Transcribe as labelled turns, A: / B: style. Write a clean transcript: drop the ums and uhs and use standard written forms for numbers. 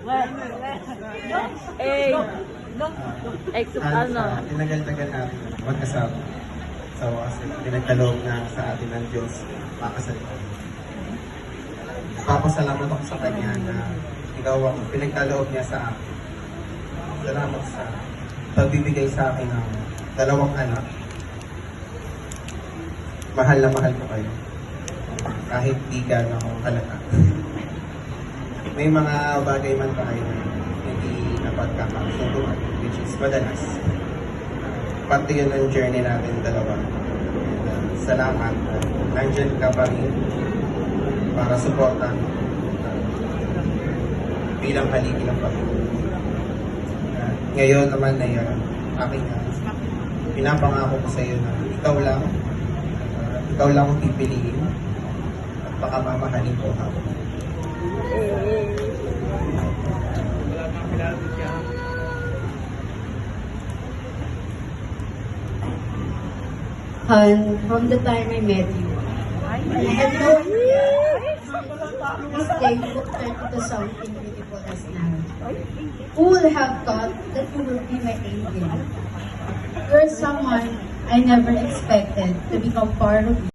A: Eh, ano?
B: Tinagal-tagal natin magkasama. So, kasi pinagkaloob na sa atin ng Diyos, makasal ko. Papasalamat ako sa Kanya na ikaw ang pinagkaloob niya sa akin. Salamat sa pagbibigay sa akin ng 2 anak. Mahal na mahal ko kayo. Kahit di ka na ako halata. May mga bagay man tayo na hindi napagkakasunduan, which is madalas. Parte yun ng journey natin dalawa. And, salamat. Nandyan ka pa rin para supportan bilang haligi ng Panginoon. Ngayon naman na aking pinapangako ko sa iyo na ikaw lang ang pipiliin at baka mamahalin ko ako.
C: From the time I met you, I had no idea this day would turn into something beautiful as now. Who would have thought that you would be my angel? You're someone I never expected to become part of.